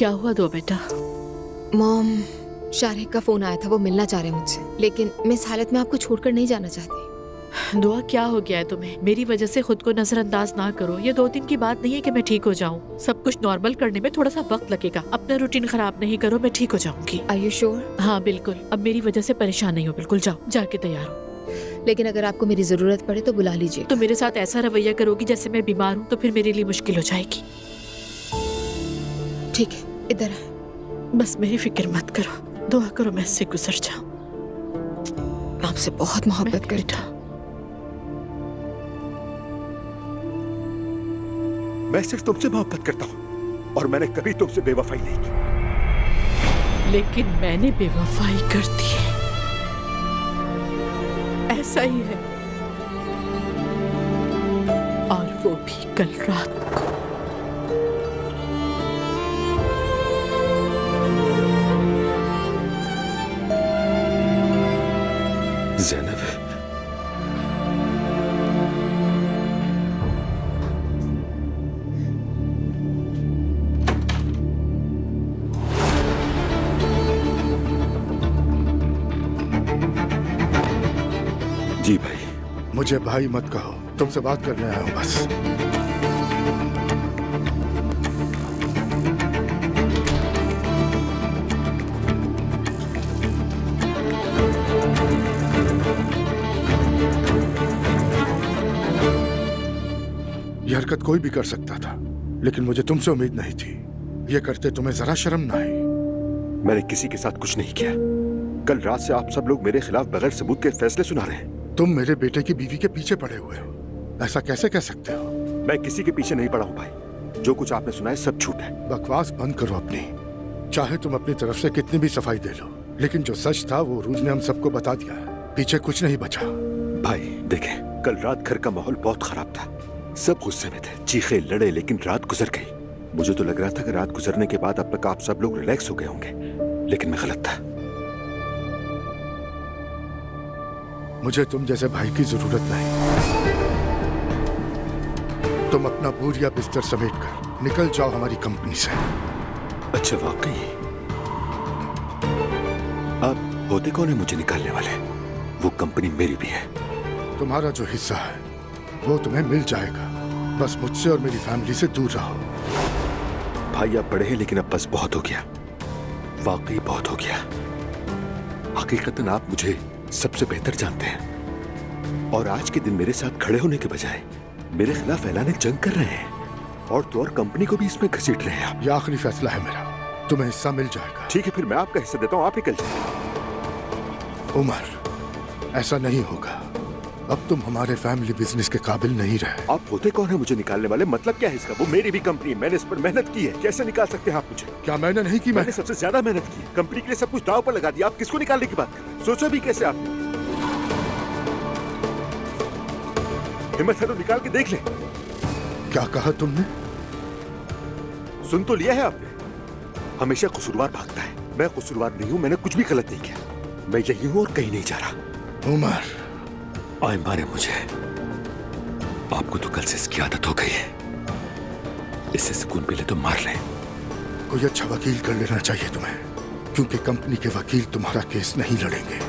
क्या हुआ दो बेटा? मॉम, शारिक का फोन आया था, वो मिलना चाह रहे हैं मुझसे, लेकिन मैं इस हालत में आपको छोड़कर नहीं जाना चाहती। दुआ, क्या हो गया है तुम्हें? मेरी वजह से खुद को नजरअंदाज ना करो। ये 2 दिन की बात नहीं है कि मैं ठीक हो जाऊँ। सब कुछ नॉर्मल करने में थोड़ा सा वक्त लगेगा। अपना रूटीन खराब नहीं करो, मैं ठीक हो जाऊंगी। Are you sure? हाँ बिल्कुल। अब मेरी वजह से परेशान नहीं हो। बिल्कुल जाओ, जाके तैयार हो। लेकिन अगर आपको मेरी जरूरत पड़े तो बुला लीजिए। तो मेरे साथ ऐसा रवैया करोगी जैसे मैं बीमार हूँ, तो फिर मेरे लिए मुश्किल हो जाएगी। ठीक है, इधर आए। बस मेरी फिक्र मत करो, दुआ करो मैं इससे गुजर जाऊँ। आपसे बहुत मोहब्बत करता हूँ। मैं सिर्फ तुमसे मोहब्बत करता हूँ और मैंने कभी तुमसे बेवफाई नहीं की। लेकिन मैंने बेवफाई कर दी है, ऐसा ही है। और वो भी कल रात को। ज़ैनब, जी भाई। मुझे भाई मत कहो, तुमसे बात करने आया हूं बस। ये हरकत कोई भी कर सकता था, लेकिन मुझे तुमसे उम्मीद नहीं थी। ये करते तुम्हें जरा शर्म ना आई? मैंने किसी के साथ कुछ नहीं किया। कल रात से आप सब लोग मेरे खिलाफ बगैर सबूत के फैसले सुना रहे हैं। तुम मेरे बेटे की बीवी के पीछे पड़े हुए हो, ऐसा कैसे कह सकते हो? मैं किसी के पीछे नहीं पड़ा हूँ भाई। जो कुछ आपने सुना है सब झूठ है। बकवास बंद करो अपनी। चाहे तुम अपनी तरफ से कितनी भी सफाई दे लो, लेकिन जो सच था वो रूज ने हम सबको बता दिया। पीछे कुछ नहीं बचा। भाई देखें, कल रात घर का माहौल बहुत खराब था। सब गुस्से में थे, चीखे लड़े, लेकिन रात गुजर गई। मुझे तो लग रहा था कि रात गुजरने के बाद अब तक आप सब लोग रिलैक्स हो गए होंगे, लेकिन मैं गलत था। मुझे तुम जैसे भाई की जरूरत नहीं। तुम अपना बोरिया बिस्तर समेट कर निकल जाओ हमारी कंपनी से। अच्छा, वाकई आप होते कौन है मुझे निकालने वाले? वो कंपनी मेरी भी है। तुम्हारा जो हिस्सा है वो तुम्हें मिल जाएगा। बस मुझसे और मेरी फैमिली से दूर रहो। भाई आप बड़े हैं, लेकिन अब बस बहुत हो गया। वाकई बहुत हो गया। हकीकतन आप मुझे सबसे बेहतर जानते हैं, और आज के दिन मेरे साथ खड़े होने के बजाय मेरे खिलाफ ऐलान जंग कर रहे हैं, और तो और कंपनी को भी इसमें घसीट रहे हैं आप। यह आखिरी फैसला है मेरा, तुम्हें हिस्सा मिल जाएगा। ठीक है, फिर मैं आपका हिस्सा देता हूँ, आप निकल जाइए। उमर, ऐसा नहीं होगा। अब तुम हमारे फैमिली बिजनेस के काबिल नहीं रहे। आप होते कौन है मुझे निकालने वाले? मतलब क्या है इसका? वो मेरी भी कंपनी है, मैंने इस पर मेहनत की है। कैसे निकाल सकते हैं आप मुझे? क्या मैंने नहीं की? मैंने सबसे ज्यादा मेहनत की है। कंपनी के लिए सब कुछ दांव पर लगा दिया। आप किसको निकालने की बात कर रहे हैं? सोचो भी कैसे आपने? हिम्मत है तो निकाल के देख ले। क्या कहा तुमने? सुन तो लिया है आपने? हमेशा कसूरवार भागता है। मैं कसूरवार नहीं हूँ, मैंने कुछ भी गलत नहीं किया। मैं यही हूँ और कहीं नहीं जा रहा। उमर, आए मारे मुझे। आपको तो कल से इसकी आदत हो गई है। इससे सुकून मिले तो मार ले। कोई अच्छा वकील कर लेना चाहिए तुम्हें, क्योंकि कंपनी के वकील तुम्हारा केस नहीं लड़ेंगे।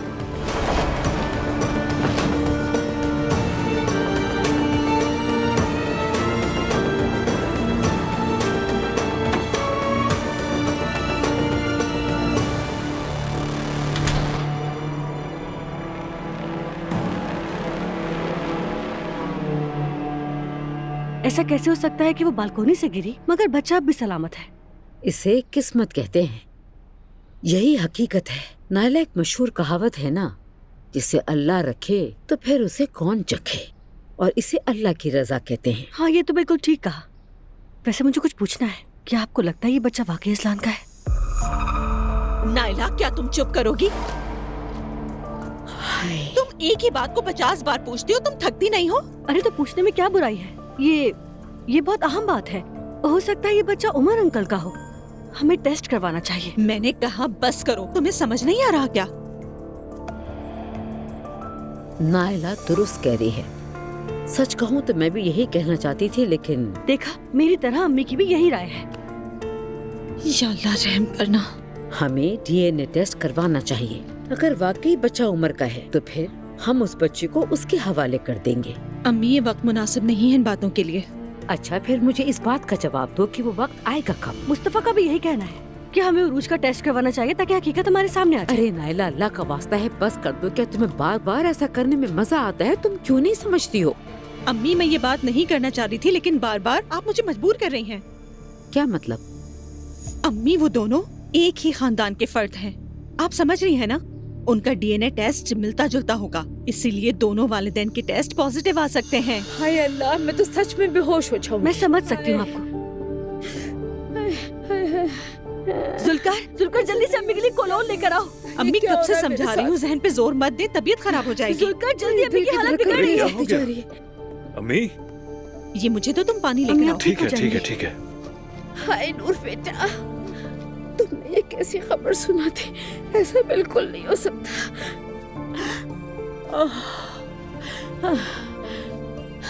ऐसा कैसे हो सकता है कि वो बालकोनी से गिरी मगर बच्चा अब भी सलामत है? इसे किस्मत कहते हैं। यही हकीकत है। नायला एक मशहूर कहावत है ना, जिसे अल्लाह रखे तो फिर उसे कौन चखे, और इसे अल्लाह की रजा कहते हैं। हाँ, ये तो बिल्कुल ठीक कहा। वैसे मुझे कुछ पूछना है, क्या आपको लगता है ये बच्चा वाकई इस्लान का है? नायला, क्या तुम चुप करोगी? तुम एक ही बात को 50 बार पूछती हो, तुम थकती नहीं हो? अरे तो पूछने में क्या बुराई है? ये बहुत अहम बात है। हो सकता है ये बच्चा उमर अंकल का हो। हमें टेस्ट करवाना चाहिए। मैंने कहा बस करो। तुम्हें समझ नहीं आ रहा क्या? नायला दुरुस्त कह रही है। सच कहूँ तो मैं भी यही कहना चाहती थी, लेकिन देखा, मेरी तरह अम्मी की भी यही राय है। या अल्लाह रहम करना। हमें डीएनए टेस्ट करवाना चाहिए। अगर वाकई बच्चा उमर का है तो फिर हम उस बच्चे को उसके हवाले कर देंगे। अम्मी ये वक्त मुनासिब नहीं है इन बातों के लिए। अच्छा, फिर मुझे इस बात का जवाब दो कि वो वक्त आएगा कब? मुस्तफा का भी यही कहना है कि हमें उरूज का टेस्ट करवाना चाहिए ताकि हकीकत हमारे सामने आ जाए। अरे नायला, अल्लाह का वास्ता है बस कर दो। क्या तुम्हें बार बार ऐसा करने में मजा आता है? तुम क्यों नहीं समझती हो? अम्मी मैं ये बात नहीं करना चाह रही थी, लेकिन बार बार आप मुझे मजबूर कर रही हैं। क्या मतलब? अम्मी वो दोनों एक ही खानदान के फर्द हैं। आप समझ रही हैं ना? उनका डीएनए टेस्ट मिलता जुलता होगा, इसीलिए दोनों वालिदैन के टेस्ट पॉजिटिव आ सकते हैं। हाय अल्लाह, मैं तो सच में बेहोश हो जाऊंगी। मैं समझ सकती हूँ आपको। जुल्कर जल्दी से अम्मी के लिए कोलोन लेकर आओ। अम्मी क्या कब हो से रहा है मेरे समझा रही साथ? हूँ, जहन पे जोर मत दे, तबीयत खराब हो जाएगी। जुल्कर जल्दी, अम्मी की हालत बिगड़ रही है। हो गया? अम्मी ये मुझे तो तुम पानी अम्मी, लेकर आओ। आप ठीक है, हो ठीक है, जाएंगी। ठीक है। हाय नूर बेटा, तुमने ये कैसी खबर सुना दी? ऐसा बिल्कुल नहीं हो सकता।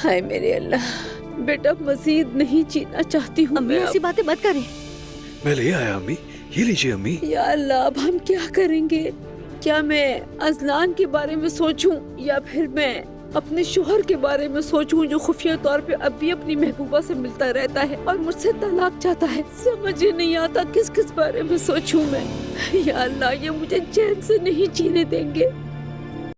हाय मेरे अल्लाह, बेटा मजीद नहीं जीना चाहती हूँ अम्मी मैं ऐसी अब। बातें मत करें। मैं ले आया अम्मी, ये लीजिए अम्मी। या अल्लाह, अब हम क्या करेंगे? क्या मैं अजलान के बारे में सोचूं या फिर मैं अपने शोहर के बारे में सोचूं जो खुफिया तौर पे अब भी अपनी महबूबा से मिलता रहता है और मुझसे तलाक चाहता है? समझ ही नहीं आता किस किस बारे में सोचूं मैं। या अल्लाह, ये मुझे चैन से नहीं जीने देंगे।